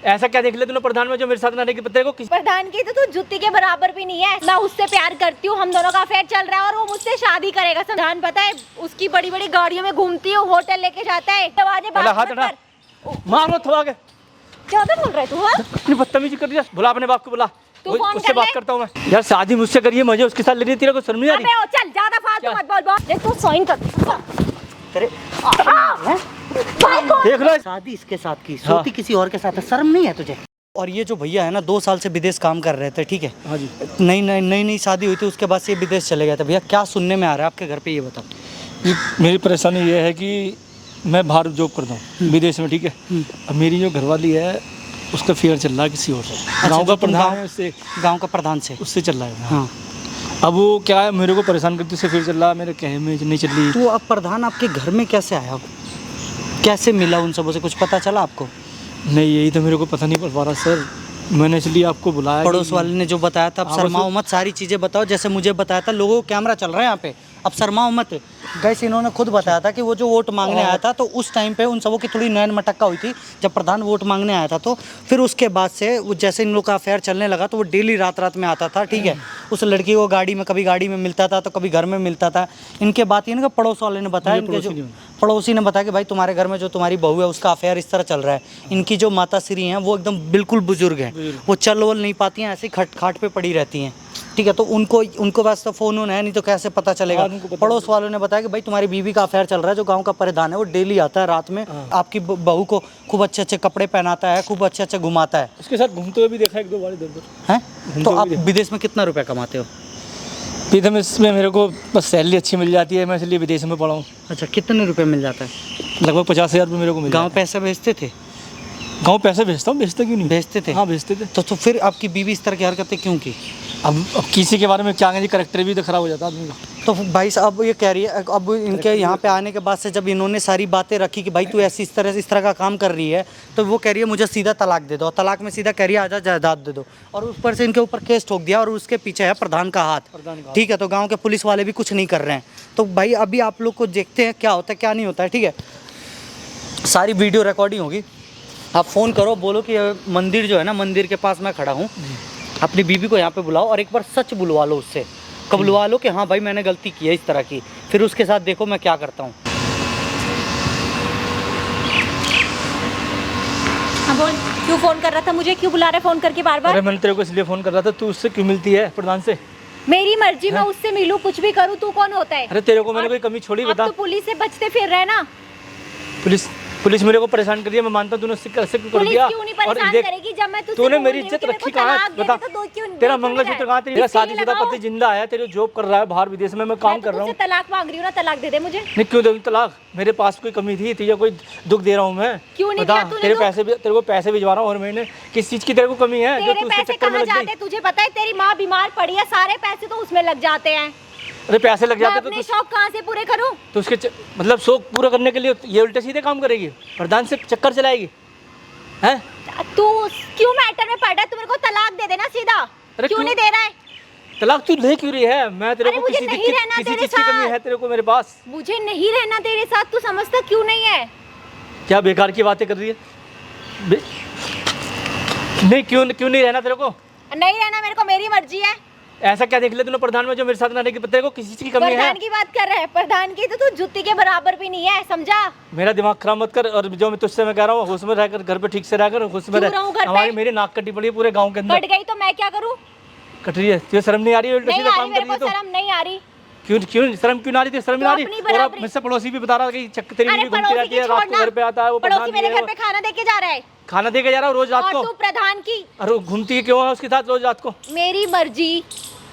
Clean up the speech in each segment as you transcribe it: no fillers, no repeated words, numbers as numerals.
ऐसा क्या देख लिया तूने प्रधान में जो मेरे साथ रहने की पता है को प्रधान की तो तू जुत्ती के बराबर भी नहीं है। मैं उससे प्यार करती हूँ, हम दोनों का अफेयर चल रहा है और वो मुझसे शादी करेगा। प्रधान पता है उसकी बड़ी बड़ी गाड़ियों में घूमती हूँ, होटल लेके जाता है। मार मत थोड़ा आगे। क्या बोल रहा है तू? इतनी बदतमीजी कर दिया। बुला अपने बाप को बुला, उससे बात करता हूँ मैं। यार शादी मुझसे करिए, मुझे उसके साथ लेनी, तेरे को शर्म नहीं आ रही? अबे चल ज्यादा फालतू मत बोल। तू साइन कर तेरे देख लो शादी इसके साथ की, सोती किसी और के साथ है, शर्म नहीं है तुझे? और ये जो भैया है ना 2 साल से विदेश काम कर रहे थे, ठीक है? हाँ जी। नई शादी हुई थी, उसके बाद से ये विदेश चले गए थे। भैया क्या सुनने में आ रहा है आपके घर पे, ये बताओ। मेरी परेशानी ये है कि मैं बाहर जॉब करता हूँ विदेश में, ठीक है? अब मेरी जो घरवाली है उसका फेयर चल रहा है किसी और से, गाँव का प्रधान है, उससे, गाँव का प्रधान से, उससे चल रहा है। हाँ। अब वो क्या है, मेरे को परेशान करती, उससे फेयर चल रहा है, मेरे कहे में नहीं चल रही। तो अब प्रधान आपके घर में कैसे आया, कैसे मिला उन सबों से, कुछ पता चला आपको? नहीं, यही तो मेरे को पता नहीं पड़ पा रहा सर, मैंने इसलिए आपको बुलाया। पड़ोस वाले ने जो बताया था, अब शर्माओ मत, सारी चीज़ें बताओ जैसे मुझे बताया था। लोगों को कैमरा चल रहा है यहाँ पे, अब शर्माओ मत। गैस इन्होंने खुद बताया था कि वो जो वोट मांगने आया था तो उस टाइम पे उन सबों की थोड़ी नैन मटक्का हुई थी जब प्रधान वोट मांगने आया था। तो फिर उसके बाद से वो जैसे इन लोग का अफेयर चलने लगा तो वो डेली रात में आता था, ठीक है? उस लड़की को गाड़ी में, कभी गाड़ी में मिलता था तो कभी घर में मिलता था। इनके बात ये ना पड़ोस वाले ने बताया, इनके जो पड़ोसी ने बताया कि भाई तुम्हारे घर में जो तुम्हारी बहू है उसका अफेयर इस तरह चल रहा है। इनकी जो माता श्री हैं वो एकदम बिल्कुल बुजुर्ग हैं, वो चल वल नहीं पाती हैं, ऐसे खाट पे पड़ी रहती हैं, ठीक है? तो उनको पास तो फ़ोन है नहीं, तो कैसे पता चलेगा? पड़ोस वालों ने बताया कि भाई तुम्हारी बीवी का अफेयर चल रहा है। जो गांव का प्रधान है वो डेली आता है रात में, आपकी बहू को खूब अच्छे अच्छे कपड़े पहनाता है, खूब अच्छे अच्छे घुमाता है। उसके साथ घूमते हुए भी देखा 1-2 बार इधर उधर। हैं? तो आप विदेश में कितना रुपया कमाते हो? विदेश में मेरे को बस सैलरी अच्छी मिल जाती है, मैं इसलिए विदेश में पढ़ा हूँ। अच्छा, कितने रुपये मिल जाता है? लगभग 50,000 रुपये मेरे को मिल। गाँव पैसे भेजते थे? गाँव पैसे भेजता हूँ, भेजते क्यों नहीं? भेजते थे? हाँ भेजते थे। तो फिर आपकी बीवी इस तरह की हरकतें क्यों की? अब किसी के बारे में क्या कहें, करेक्टर भी तो खराब हो जाता आदमी का। तो भाई साहब ये कह रही है, अब इनके यहाँ पे आने के बाद से जब इन्होंने सारी बातें रखी कि भाई तू ऐसी इस तरह का काम कर रही है, तो वो कह रही है मुझे सीधा तलाक दे दो। तलाक में सीधा कह रही है आजा जायदाद दे दो, और ऊपर से इनके ऊपर केस ठोक दिया, और उसके पीछे है प्रधान का हाथ, ठीक है? तो गाँव के पुलिस वाले भी कुछ नहीं कर रहे हैं। तो भाई अभी आप लोग को देखते हैं क्या होता है क्या नहीं होता है, ठीक है? सारी वीडियो रिकॉर्डिंग होगी, आप फ़ोन करो, बोलो कि मंदिर जो है ना, मंदिर के पास मैं खड़ा हूँ, अपनी बीबी को यहाँ पे बुलाओ और एक बार सच बुलवा लो उससे, कब बुलवा लो कि हाँ भाई मैंने गलती की है इस तरह की। फिर उसके साथ देखो मैं क्या करता हूँ। हाँ बोल, क्यों फोन कर रहा था मुझे, क्यों बुला रहा है फोन करके बार बार? अरे मैंने तेरे को इसलिए फ़ोन कर रहा था, तू उससे क्यों मिलती है प्रधान से? मेरी मर्जी, मैं उससे मिलूं, कुछ भी करूं, तू कौन होता है? अरे तेरे को मैंने कोई कमी छोड़ी बता? तो पुलिस से बचते फिर रहे ना। पुलिस मेरे को परेशान कर दिया, मैं मानता हूँ तूने उससे कर दिया। क्यों नहीं परेशान करेगी जब मैं तुझसे तूने मेरी इज्जत रखी कहाँ है बता? तेरा मंगलसूत्र कहाँ? तेरा शादीशुदा पति जिंदा है, तेरे जॉब कर रहा है बाहर विदेश में, मैं काम कर रहा हूँ। तलाक मांग रही हूँ ना, तलाक दे दे मुझे। नहीं क्यों दूँ तलाक? मेरे पास कोई कमी थी तुझे कोई दुख दे रहा हूँ मैं? क्यों नहीं बता, दिया? तेरे को पैसे भिजवा रहा हूँ हर महीने, किस चीज की तेरे को कमी है जो तू उसके चक्कर में लग गई? तुझे पता है तेरी माँ बीमार पड़ी है, सारे पैसे तो उसमें लग जाते हैं। अरे पैसे लग जाते तो अपने शौक कहाँ से पूरे करूं? तो उसके मतलब शौक पूरा करने के लिए ये उल्टे सीधे काम करेगी, प्रधान से चक्कर चलाएगी हैं? तू क्यों मैटर में पड़ रहा है? तू मेरे को तलाक दे देना सीधा। क्यों नहीं दे रहा है? तलाक तू ले क्यों रही है? मैं तेरे को किसी चीज की कमी है तेरे को मेरे पास? मुझे नहीं रहना तेरे साथ, तू समझता क्यों नहीं है? क्या बेकार की बातें कर रही है? नहीं क्यों नहीं रहना तेरे को? नहीं रहना मेरे को, मेरी मर्जी है। ऐसा क्या देख लिया तूने प्रधान में जो मेरे साथ रहने की पता है को किसी चीज की कमी है? प्रधान की बात कर रहा है, प्रधान की तो तू जुत्ती के बराबर भी नहीं है, समझा? मेरा दिमाग खराब मत कर, और जो मैं तुझसे मैं कह रहा हूँ होश में रहकर, घर पे ठीक से रहकर, होश में रह। हमारी मेरी नाक कटी पड़ी है पूरे गांव के अंदर। कट गई तो मैं क्या करूँ? कट रही है तुझे शर्म नहीं आ रही है? उल्टा सीधा काम कर रही है तो शर्म नहीं आ रही। क्यों शर्म क्यों ना आ रही? शर्म नहीं आ रही? और मुझसे पड़ोसी भी बता रहा था कि तेरी बीवी घूमती रहती है, रात को घर पे आता है, वो पड़ोसी मेरे घर पे खाना देके जा रहा है। खाना देके जा रहा है रोज रात को? तू प्रधान की अरे घूमती है क्यों है उसके साथ रोज रात को? मेरी मर्जी।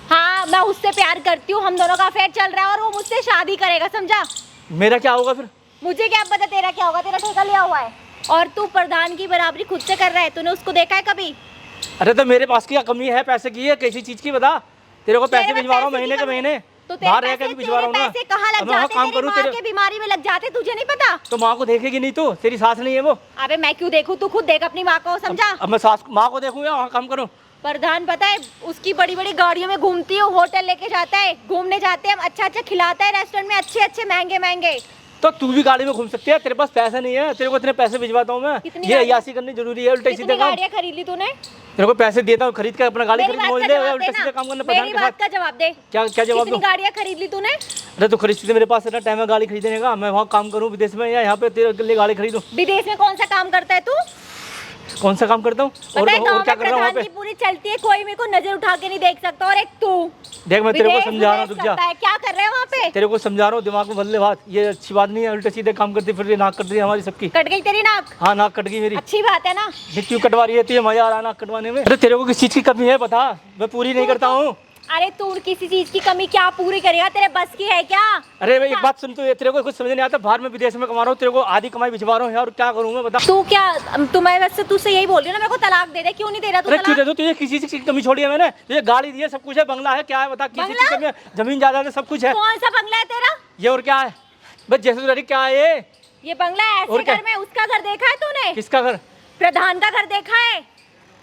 हाँ मैं उससे प्यार करती हूँ, हम दोनों का अफेयर चल रहा है और वो मुझसे शादी करेगा, समझा? मेरा क्या होगा फिर? मुझे क्या पता तेरा क्या होगा, तेरा ठेका लिया हुआ है। और तू प्रधान की बराबरी खुद से कर रहा है, तूने उसको देखा है कभी? अरे तो मेरे पास क्या कमी है पैसे की? है किसी चीज की बता? तेरे को पैसे भिजवा रहा हूँ महीने के महीने, बाहर रह के भी भिजवा रहा हूँ। पैसे कहाँ लग जाते? काम करूँ तेरे के बीमारी में लग जाते, तुझे नहीं पता? तो माँ को देखेगी नहीं तू? तेरी सास नहीं है वो? अबे मैं क्यों देखूं, तू खुद देख अपनी माँ को, समझा? अब मैं सास माँ को देखूँ या वहाँ काम करूँ? प्रधान पता है उसकी बड़ी बड़ी गाड़ियों में घूमती हूँ, होटल लेके जाता है, घूमने जाते हैं हम, अच्छा खिलाता है रेस्टोरेंट में, अच्छे महंगे। तो तू भी गाड़ी में घूम सकती है, तेरे पास पैसा नहीं है, तेरे को इतने पैसे भिजवाता हूँ मैं। कितनी ये गाड़ियाँ? अयासी करनी जरूरी है, उल्टे सीधे कितनी काम। गाड़ियाँ खरीद ली तूने? तेरे को पैसे देता हूँ, खरीद के अपना गाड़ी मेरी खरीद बात मोल का दे, जवाब उल्टे देना। सीधे काम करना प्रधान मेरी के बात साथ। का जवाब दे। क्या जवाब कितनी दूँ? गाड़ियाँ खरीद ली तूने? अरे तो खरीदती थी, मेरे पास इतना टाइम है गाड़ी खरीदने का, मैं वहाँ काम करूँ विदेश में या यहाँ पे तेरे लिए गाड़ी खरीदूँ? विदेश में कौन सा काम करता है तू? कौन सा काम करता हूँ पता है गाँव और क्या में कर रहा हूँ वहाँ प्रधान पे? की पूरी चलती है, कोई मेरे को नजर उठा के नहीं देख सकता। और एक तू देख मैं तेरे को विदेश समझा रहा हूँ, विदेश रुक जा। करता है, क्या कर रहे हैं वहाँ पे? तेरे को समझा रहा हूँ, दिमाग में बदले बात, ये अच्छी बात नहीं है, उल्टे सीधे काम करती फिर ये नाक कट रही है हमारी सबकी। कट गई तेरी नाक? हाँ नाक कट गई मेरी। अच्छी बात है ना। ये क्यों कटवा रही है? तुझे मजा आ रहा है नाक कटवाने में? अरे तेरे को किस चीज की कमी है बता, मैं पूरी नहीं करता हूँ। अरे तू किसी चीज की कमी क्या पूरी करेगा? तेरे बस की है क्या? अरे भाई एक बात सुन, तू तेरे को कुछ समझ नहीं आता, बाहर में विदेश में कमा रहा हूँ, तेरे को आधी कमाई भिजवा रहा हूँ यार, क्या करूँ मैं बता। तू क्या तुम्हें वैसे तुझसे यही बोल रही है ना, मेरे को तलाक दे दे। क्यों नहीं दे रहा तू अरे क्यों दे तलाक? दो, तुझे किसी चीज की कमी छोड़ी है मैंने? तुझे गाड़ी दी है, सब कुछ है, बंगला है, क्या है बता, किसी चीज की बंगला? कमी है? जमीन जायदाद है, सब कुछ है। कौन सा बंगला है तेरा? ये और क्या है बस जैसे तू क्या है ये बंगला है और ऐसे क्या? घर में। उसका घर देखा है तूने? किसका घर? प्रधान का घर देखा है?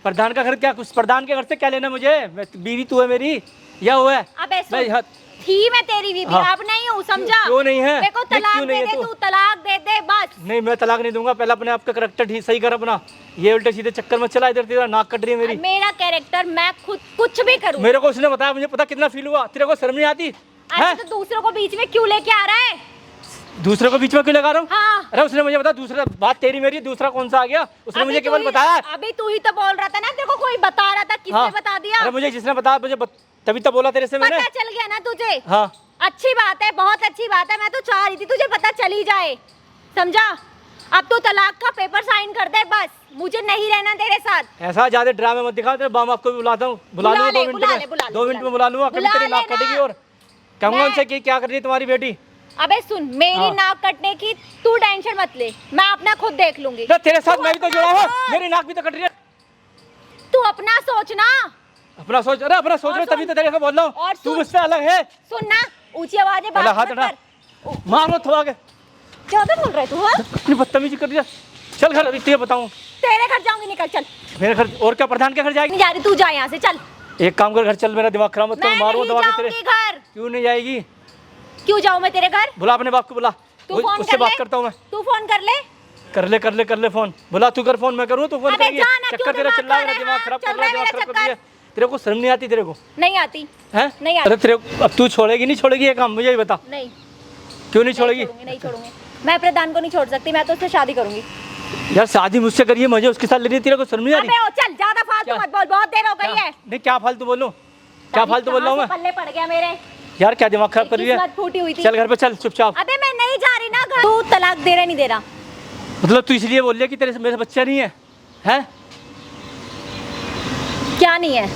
प्रधान का घर? क्या कुछ प्रधान के घर से क्या लेना मुझे? बीवी तू है मेरी या वो है? अबे सुन, मैं थी मैं तेरी बीवी, हाँ। अब नहीं हूँ, समझा? क्यों नहीं है? मेरे को देख, तलाक क्यों नहीं दे है दे, तू? तू तलाक दे दे बस। नहीं मैं तलाक नहीं दूंगा, पहले अपने आप का करेक्टर ठीक सही कर अपना। ये उल्टे सीधे चक्कर में चला, इधर तेरा नाक कट रही है मेरी। मेरा कैरेक्टर मैं खुद कुछ भी करूँ। मेरे को उसने बताया, मुझे पता कितना फील हुआ। तेरे को शर्म नहीं आती अरे है? तो दूसरों को बीच में क्यों लेके आ रहा है? दूसरे को बीच में क्यों लगा रहा हूँ? हाँ। अरे उसने मुझे बताया, दूसरा बात तेरी मेरी, दूसरा कौन सा आ गया? उसने मुझे केवल बताया। अभी तू ही तो बोल रहा था ना, तेरे को कोई बता रहा था। किसने हाँ। बता दिया? अरे मुझे जिसने बताया मुझे तभी तो बोला तेरे से मैंने। पता चल गया ना तुझे? हाँ अच्छी बात है, बहुत अच्छी बात है। मैं तो चाह रही थी तुझे पता चल ही जाए, समझा? अब तू तलाक का पेपर साइन कर दे बस, मुझे नहीं रहना तेरे साथ। ऐसा ज्यादा ड्रामे मत दिखा, तेरे बाम आपको भी बुलाता हूँ, बुला लूंगा 2 मिनट में, 2 मिनट में बुला लूंगा। कभी तेरी नाक कटेगी और कहूंगा उनसे कि क्या कर रही है तुम्हारी बेटी। अबे सुन, मेरी हाँ। नाक कटने की तू टेंशन मत ले, मैं अपना खुद देख लूंगी। तो तेरे साथ तू मैं भी तो अपना जुड़ा हूँ, सोच। मेरी नाक भी तो कट रही है। तू अपना सोचना। अपना सोच, अरे अपना सोच और रहा तभी सुन। तो तेरे को बोल रहा और हूँ, तू सुन। मुझसे अलग है। सुन ना, ऊंची आवाज़ पहले हाथ बात मत हटा, कर। मार मत थोड़ा के। ज्यादा बोल रहा है तू? हाँ? इतनी बदतमीजी कर दिया। चल घर, अभी तुझे बताऊँ तेरे घर जाऊंगी, निकल चल। मेरे घर। और क्या प्रधान के घर जाएगी? नहीं जा रही, तू जा यहाँ से, चल। एक काम कर, घर चल, मेरा दिमाग खराब मत कर, मैं मारूंगा नहीं दबा के तेरे। जाऊंगी घर। क्यों नहीं जाएगी? क्यों जाऊँ मैं तेरे घर? बुला अपने बाप को, बुला, तू फोन उससे कर बात ले। करता हूँ मैं। तू फोन कर ले। कर ले फोन। बुला, तू कर फोन, मैं करूँ तू फोन अबे करेगी? जाना, चक्कर क्यों तेरा दिमाग चल रहा है, खा मेरा रहा है? दिमाग खराब चल कर रहा है, रहा है दिमाग खराब मेरा कर दिया। तेरे को शर्म नहीं आती? तेरे को नहीं आती। हैं? नहीं आती। अरे तेरे अब तू छोड़ेगी नहीं छोड़ेगी ये काम, मुझे ही बता। नहीं, क्यों नहीं छोड़ेगी? नहीं छोड़ूंगी। मैं प्रधान को नहीं छोड़ सकती, मैं तो उससे शादी करूंगी। यार शादी मुझसे करिए, मुझे उसके साथ लेनी है, तेरे को शर्म नहीं आ रही? अबे ओ चल, ज्यादा फालतू क्या? मत बोल, बहुत देर हो गई है। नहीं क्या फालतू बोलूं, क्या फालतू बोल रहा हूँ मैं? पल्ले पड़ गया मेरे। यार क्या दिमाग खराब कर रही है? किस्मत फूटी हुई थी। चल घर पे चल चुपचाप। अबे मैं नहीं जा रही ना घर। तू तलाक दे रहा नहीं दे रहा? मतलब तू इसलिए बोल रही है कि तेरे से मेरा बच्चा नहीं है? हैं? क्या नहीं है?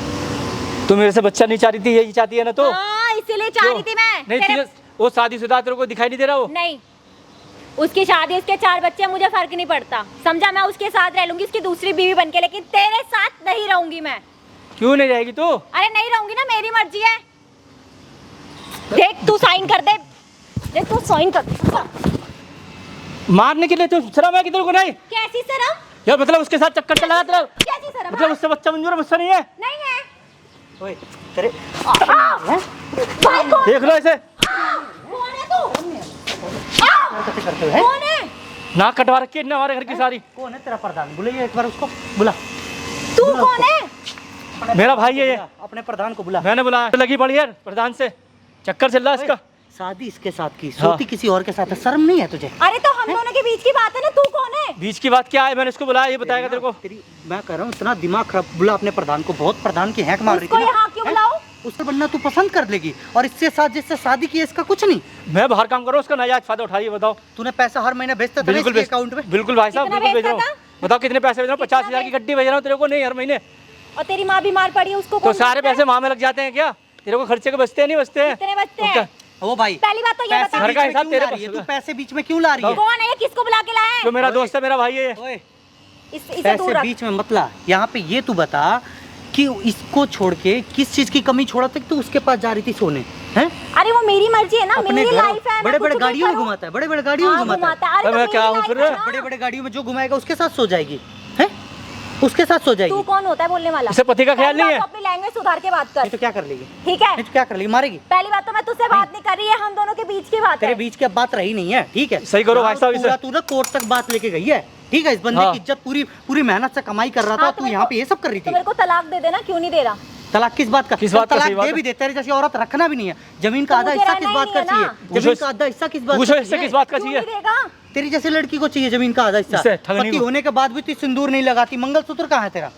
तू मेरे से बच्चा नहीं चाह रही थी, यही चाहती है ना? तो हाँ, इसीलिए चाह रही थी मैं। नहीं तेरे- तुझे वो शादीशुदा तेरे को दिखाई नहीं दे रहा वो? नहीं, उसकी शादी, उसके 4 बच्चे, मुझे फर्क नहीं पड़ता, समझा? मैं उसके साथ रह लूंगी, उसकी दूसरी बीवी बनके, लेकिन तेरे साथ नहीं रहूंगी मैं। क्यों नहीं जाएगी तू? अरे नहीं रहूंगी ना, मेरी मर्जी है। देख तू साइन कर दे, देख तू साइन कर दे। मारने के लिए तू शर्म है कि तेरे को नहीं? कैसी शर्म? यार मतलब उसके साथ चक्कर चलाया तेरा, कैसी शर्म? मतलब उससे बच्चा मंजूर है, मुझसे नहीं है? नहीं है। ओए तेरे भाई कौन? देख लो ऐसे कौन है तू? कैसे करते हो? कौन है? नाक कटवा रखी है हमारे घर की सारी। कौन है तेरा प्रधान? बुलाइए एक बार उसको, बुला। तू कौन है? मेरा भाई है ये, अपने प्रधान को बुला। मैंने बुलाया। लगी पड़ी है प्रधान से, चक्कर चल रहा है इसका। शादी इसके साथ की, हाँ। सोती किसी और के साथ है, शर्म नहीं है तुझे? अरे तो हम दोनों के बीच की बात है ना, तू कौन है? बीच की बात क्या है? मैंने इसको बुलाया, ये बताएगा तेरे को। तेरी मैं कह रहा हूँ इतना दिमाग खराब, बुला अपने प्रधान को। बहुत प्रधान की हैक मार रही उसको थी ना। यहाँ क्यों हैं? बुलाऊं? उससे बनना तू पसंद कर लेगी, और इससे साथ जिससे शादी की है इसका कुछ नहीं। मैं बाहर काम कर रहा हूँ, उसका नाजायज फायदा उठा रही है, बताओ। तूने पैसा हर महीने भेजता था बिल्कुल इसके अकाउंट में? बिल्कुल भाई साहब, कितना बिल्कुल भेज रहा भेजता हूँ। बताओ कितने पैसे भेज रहा हूँ? 50,000 की गड्डी भेज रहा हूँ तेरे को, नहीं हर महीने। और तेरी माँ बीमार पड़ी है, उसको तो कौन सारे देखता है? पैसे माँ में लग जाते हैं क्या? तेरे को खर्चे के बचते हैं नहीं बचते हैं? कितने बचते तो क्या? हैं? ओ भाई, पहली बात तो ये पैसे बता, घर बीच का में हिसाब क्यों तेरे ला रही है? पास तू पैसे बीच में क्यों ला रही है? कौन है ये? किसको बुला के लाया है? जो मेरा दोस्त है, मेरा भाई है ये। ओए, इसे पैसे दूर रख। बीच में मत ला। यहाँ पे ये तू बता कि इसको छोड़ के किस चीज की कमी छोड़ा था कि तू उसके पास जा रही थी सोने? हैं? अरे वो मेरी मर्जी है ना, मेरी लाइफ है। बड़े बड़े गाड़ियों में घुमाता है, बड़े बड़े गाड़ियों में घुमाता है। अरे मैं तो क्या मेरी हूँ फिर? life है ना। बड़े बड़े गाड़ियों में जो घुमाएगा उसके साथ सो जाएगी। हैं? उसके साथ सो जाएगी। तू कौन होता है बोलने वाला? इसे पति का ख्याल नहीं है? तो अपनी लैंग्वेज सुधार के बात कर, नहीं तो क्या कर लेगी? ठीक है? नहीं तो क्या कर लेगी? मारेगी? पहली बात तो मैं तुझसे बात नहीं कर रही है, हम दोनों के बीच की बात तेरे है। बीच की अब बात रही नहीं है, ठीक है? सही करो भाई साहब इसे। पूरा तू ना कोर्ट तक बात लेके गई है, ठीक है? इस बंदे हाँ। की इज्जत पूरी मेहनत से कमाई कर रहा था, हाँ, तो तू मेरे यहाँ को- पे ये सब कर रही तो थी। मेरे को तलाक दे देना, क्यों नहीं दे रहा? तलाक किस बात का? किस बात का? तलाक सही बात दे है। भी दे, तेरे जैसी औरत रखना भी नहीं है। जमीन का तो आधा मुझे हिस्सा रहना किस ही बात नहीं का है चाहिए? ना। जमीन का आधा हिस्सा किस बात पूछो का इससे चाहिए? किस बात का क्यों चाहिए? नहीं देगा? तेरी जैसी लड़की को चाहिए जमीन का आधा हिस्सा। इससे ठगनी पति को। होने के बाद भी तू सिंदूर नहीं लगाती, मंगलसूत्र कहाँ है तेरा?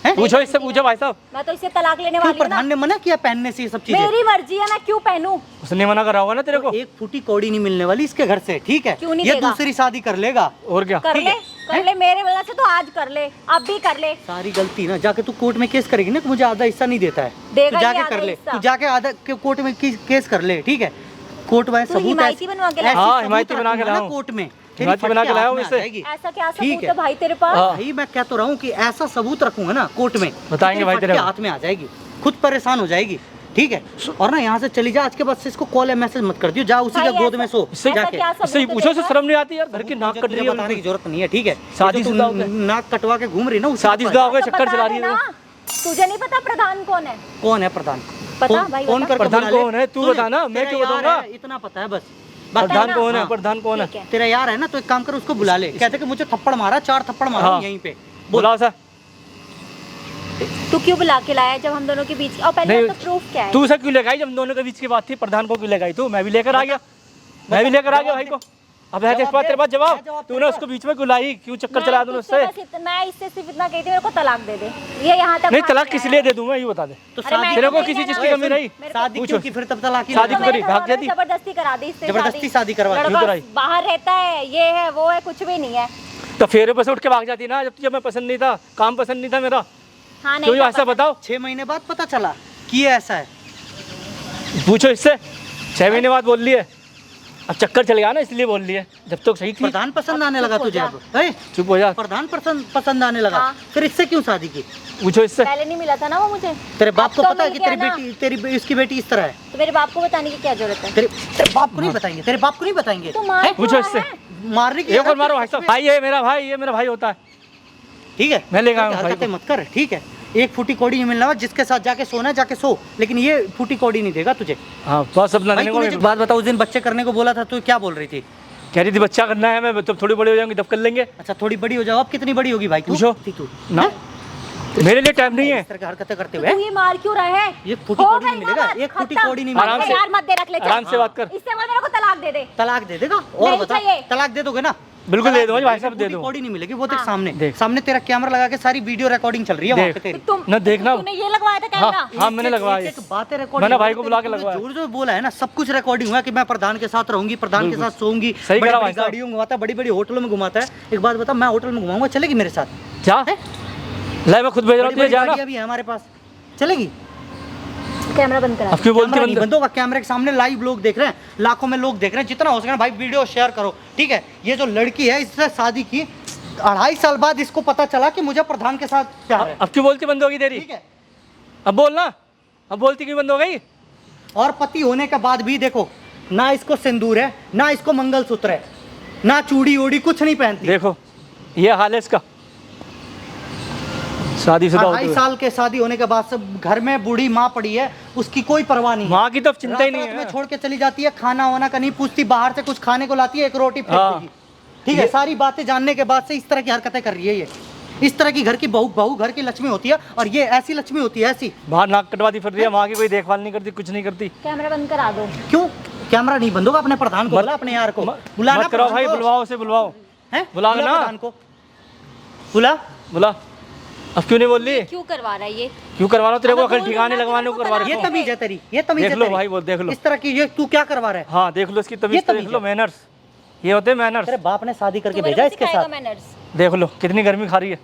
हैं? पूछो इससे, पूछो भाई साहब। मैं तो इससे तलाक लेने क्यों वाली हूँ ना। प्रधान ने मना किया पहनने से ये सब चीजें? मेरी मर्जी है, मैं क्यों पहनूं? उसने मना करा होगा ना तेरे को। एक फूटी कौड़ी नहीं मिलने वाली इसके घर से, ठीक है? क्यों नहीं ये देगा? दूसरी शादी कर लेगा। और क्या? कर ठीक ले, है। कर ले, मेरे वजह से तो आज कर ले, अब भी कर ले। सारी गलती ना जाके तू कोर्ट में केस करेगी ना कि मुझे आधा हिस्सा नहीं देता है। देगा तू ही जाके आधा कर ले, हिस्सा। तू जाके आधा कोर्ट में केस कर ले, ठीक है? कोर्ट में तू सबूत हिमायती बनवा के ला। ऐसे हाँ, सबूत हिमायती बना के रखूंगा ना लाऊं। कोर्ट में, तेरी हिमायती बना फटके के लाया हाथ हूं में आ इससे। जाएगी। ऐसा क्या ठीक सबूत है भाई तेरे पास? हाँ। भाई मैं कह तो रहा हूँ कि ऐसा सबूत रखूंगा ना कोर्ट में, बताएंगे भाई तेरे फटके को। हाथ में आ जाएगी, खुद परेशान हो जाएगी, ठीक है? और ना यहाँ से चली जा, आज के बाद से इसको कॉल या मैसेज मत कर दियो, जा उसी भाई का गोद ऐसा- में सो इससे जाके। क्या इससे सबूत पूछो, से देगा? शर्म नहीं आती यार? घर की नाक मुझे कट तुझे रही है बताने की उनको। जरूरत नहीं है, ठीक है? शादीशुदा हो ये गए। जो तू नाक कटवा के घूम रही ना, उसी शादीशुदा हो गए, तो चक्कर बता चला रही है देना। तुझे नहीं पता प्रधान कौन है? कौन है प्रधान? पता फोन- भाई, फोन बता। करके प्रधान बुला ले। कौन है? तू सुन, बता ना, मैं तेरा क्यों यार बताऊंगा? है, इतना पता है बस। प्रधान ना। कौन है? हाँ। प्रधान कौन है? ठीक है। तेरा यार है ना, तो एक काम कर, उसको बुला ले, कहते कि मुझे थप्पड़ मारा, 4 थप्पड़ मारा हाँ। यहीं पे। बुलाओ सर। तू क्यों बुला के लाया जब हम दोनों के बीच? और पहले नहीं, तो प्रूफ क्या है? तू उसे क्यों लेकर आई? जब दोनों के बीच की बात थी, प्रधान को क्यों लेकर आई तू? मैं भी लेकर आ गया, मैं भी लेकर आ गया भाई को। अब है तेरे पास जवाब, तूने उसको बीच में क्यों लाई? क्यों चक्कर चला दूं उससे? मैं इससे सिर्फ इतना कहती हूँ, मेरे को तलाक दे दे। ये यहाँ तक नहीं, बात तलाक है। किस लिए दे दूं मैं, ये बता दे। तो अरे मैं शादी तेरे तो को नहीं किसी चीज कहना की ना। कमी रही? शादी पूछो। क्यों की? फिर तब तलाक ही शादी लगा। तो करी, मेरे भाग घरवालों जाती। ने जबरदस्ती करा दी इससे जबरदस्ती शादी करवा दी। क्यों लड़का कराई? बाहर रहता है, ये है वो है, कुछ भी नहीं है। तो फेरे पर से उठ के भाग जाती ना, जब तुझे मैं पसंद नहीं था, काम पसंद नहीं था मेरा। हाँ नहीं क्यों था ऐसा पता। बताओ? 6 महीने बाद पता चला कि ये ऐसा है। पूछो इससे, 6 महीने बाद बोल लिए। अब चक्कर चल गया ना, इसलिए बोल लिए। जब तक सही थी। प्रधान पसंद आने लगा चुप हो तुझे जा। अब? हैं? चुप हो जा। प्रधान पसंद आने लगा, हाँ। फिर इससे क्यों शादी की? पूछो इससे। पहले नहीं मिला था ना वो मुझे। तेरे बाप अब को तो पता है मिल कि तेरी गया ना। बेटी, तेरी इसकी बेटी इस तरह है? तो मेरे बाप को बताने की क्या जरूरत है? तेरे बाप को नहीं बताएंगे, तेरे बाप को नहीं बताएंगे। तो मार हैं? क्यों पूछो रहा इससे। है? मारने की एक और आदत मारो है भाई साहब। इसमें। भाई ये मेरा भाई, ये मेरा भाई होता है। ठीक है, मैं लेकर आऊं भाई हरकतें को। मत कर, ठीक है? एक फूटी कौड़ी नहीं मिलना हुआ, जिसके साथ जाके सोना जाके सो, लेकिन ये फूटी कौड़ी नहीं देगा तुझे। हाँ, बस अपना भाई देने तूने को। जब बात बताओ, उस दिन बच्चे करने को बोला था, तो क्या बोल रही थी? कह रही थी बच्चा करना है, मैं जब थोड़ी बड़ी हो जाऊंगी तब कर लेंगे। अच्छा थोड़ी बड़ी हो जाओ, अब कितनी बड़ी होगी भाई? पूछो। तू ना, मेरे लिए टाइम नहीं है। इस तरह की हरकतें करते तो हुए तू ये मार क्यों रहा है? ये फूटी हो कौड़ी गई नहीं ना मिलेगा, बात, एक फूटी खत्म। कौड़ी नहीं आराम मिलेगा। से। यार मत दे, रख ले चल। आराम से बात कर। इससे बोल मेरे को तलाक दे दे। तलाक दे देगा? और नहीं बता, चाहिए। तलाक दे दोगे ना? बिल्कुल दे तलाक दूंगा भाई साहब, दे फूटी दूंगा। कौड़ी नहीं मिलेगी। वो देख हाँ। सामने, देख। सामने तेरा कैमरा लगा के सारी वीडियो रिकॉर्डिंग चल रही है वहाँ देख। पे तेरी। तुम ना देखना। तूने ये लगवाया था कैमरा? हाँ, मैंने लगवाया। एक बातें रिकॉर्डिंग, मैंने भाई को बुला के लगवाया। जोर जोर बोला है ना, सब कुछ रिकॉर्डिंग हुआ कि मैं प्रधान के साथ रहूंगी, प्रधान के बिल्कुल। साथ सोऊंगी, सही बड़ी करा बड़ी भाई साहब। गाड़ियों में घुमाता है, बड़ी बड़ी होटलों में घुमाता है। एक बात बता, मैं होटल में घुमाऊंगा, चलेगी मेरे साथ? क्या ले, मैं खुद भेज रहा हूँ, बड़ी तुझे बड़ी जाना। गाड़ियां भी है हमारे पास, चलेगी? कैमरा बंद करा। अब क्यों बोलती कैमरा नहीं बंद? बंद होगा, कैमरे के सामने लाइव लोग देख रहे हैं, लाखों में लोग देख रहे हैं। जितना हो सके ना भाई वीडियो शेयर करो, ठीक है? ये जो लड़की है, इससे शादी की 2.5 साल बाद इसको पता चला कि मुझे प्रधान के साथ प्यार है, अब क्यों बोलती बंद होगी तेरी? ठीक है? अब बोलना, अब बोलती क्यों बंद हो गई? और पति होने के बाद भी देखो, ना इसको सिंदूर है, ना इसको मंगलसूत्र है, ना चूड़ी ओड़ी, कुछ नहीं पहनती। देखो ये हाल है इसका, शादीशुदा होते 2.5 हुए। साल के शादी होने के बाद सब घर में बूढ़ी माँ पड़ी है, उसकी कोई परवाह नहीं है। माँ की तो अब चिंता ही नहीं रात-रात में है। छोड़ के चली जाती है, खाना वाना का नहीं पूछती, बाहर से कुछ खाने को लाती है, एक रोटी फेंक हाँ। देगी, ठीक है? ये- सारी बातें जानने के बाद से इस तरह की हरकतें कर रही है ये। इस तरह की घर की बहू घर की लक्ष्मी होती है, और ये ऐसी लक्ष्मी होती है, ऐसी। बाहर नाक कटवाती फिर रही है, माँ की कोई देखभाल नहीं करती, कुछ नहीं करती। कैमरा बंद करा दो। क्यों कैमरा नहीं बंद होगा? अपने प्रधान को बुला, अपने यार को बुलाना। मत कराओ भाई, प्रधान को। बुलवाओ उसे, बुलवाओ। हैं? बुलाओ बुला ना। प्रधान को, बुला। बुला। अब क्यों नहीं बोल रही? क्यों करवा रहा है ये? क्यों करवा रहा हूँ तेरे को? अब अकल बोल ठिकाने रहा है, लगवाने को तेरे को करवा तलाक ये रहा हूँ। तमीज है तेरी, ये तमीज देख है लो तेरी। भाई, वो देख लो। इस तरह की ये तू क्या करवा रहा है? हाँ देख लो, इसकी ये तमीज तो तमीज देख लो, है। मैनर्स ये होते हैं मैनर्स। तेरे बाप ने शादी करके तू मेरे भेजा को इसके सिखाएगा साथ। मैनर्स? देख लो कितनी गर्मी खा रही है।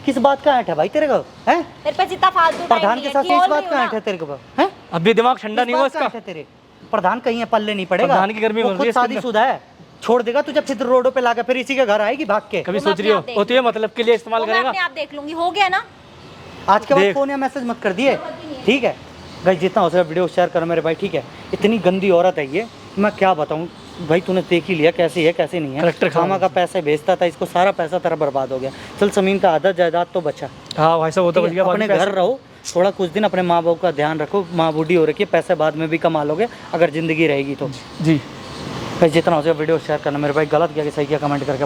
किस बात का ऐंठ है भाई तेरे को? हैं? मेरे पे जितना फालतू टाइम प्रधान नहीं के है, साथ बोल इस रही बात हूँ का ना। ऐंठ है तेरे को? हैं? अभी दिमाग ठंडा इस नहीं हुआ बात का इसका। ऐंठ है तेरे? प्रधान कहीं है, पल्ले नहीं पड़ेगा। प्रधान की गर्मी वो बन रही खुद है इसके अंदर। शादीशुदा है, छोड़ देगा तुझे फिर रोडों पे लाकर, फिर इसी के घर आएगी भाग के। कभी वो मैं सोच रही हो अपने आप होती है मतलब के लिए इस्तेमाल वो मैं करेगा। अपने आप देख लूंगी, हो गया ना? आज के बाद देख। फोन या मैसेज मत कर दिए, ठीक है? गाइस जितना हो सके वीडियो शेयर करो मेरे भाई, ठीक है? इतनी गंदी औरत है ये, मैं क्या बताऊं। भाई तूने देख ही लिया कैसी है कैसी नहीं है। करेक्टर खराब मामा का पैसे भेजता था, इसको सारा पैसा तेरा बर्बाद हो गया। चल जमीन का आधा जायदाद तो बचा, हाँ भाई साहब वो तो बच गया, अपने बाकी घर पैसे- रहो थोड़ा, कुछ दिन अपने माँ बाप का ध्यान रखो। माँ बूढ़ी हो रखी है, पैसे बाद में भी कमा लोगे अगर ज़िंदगी रहेगी तो। जी भाई जितना हो सके वीडियो शेयर करना। मेरे भाई गलत किया कि सही किया कमेंट करके